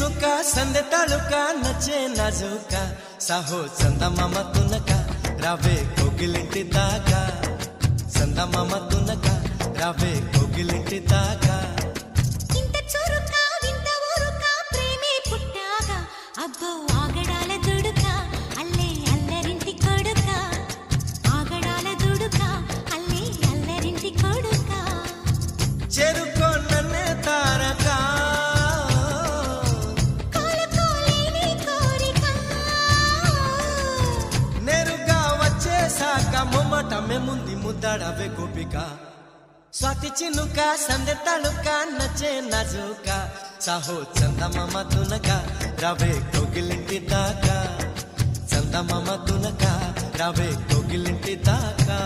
చినుక సందె తళుక నచ్చే నాజుక సాహో చందమామ తునక రావే కోగిలింటి దాకా చందమామ తునక రావే కోగిలింటి దాకా ఇంత చురుక వింత ఊరుక ప్రేమే పుట్టాక అబ్బో ఆగడాల దుడుక అల్లే అల్లరింటి కొడుక ఆగడాల దుడుక అల్లే అల్లరింటి కొడుక చెరుకో నన్నే తారక కోలుకోలేని కోరిక నేరుగా వచ్చేసాక మొమ్మటమే ముందు ముద్దాడవే గోపిక స్వాతి చినుక సందె తళుక నచ్చే నాజుక సాహో చందమామ తునక రావే కోగిలింటి దాకా చందమామ తునక రావే కోగిలింటి దాకా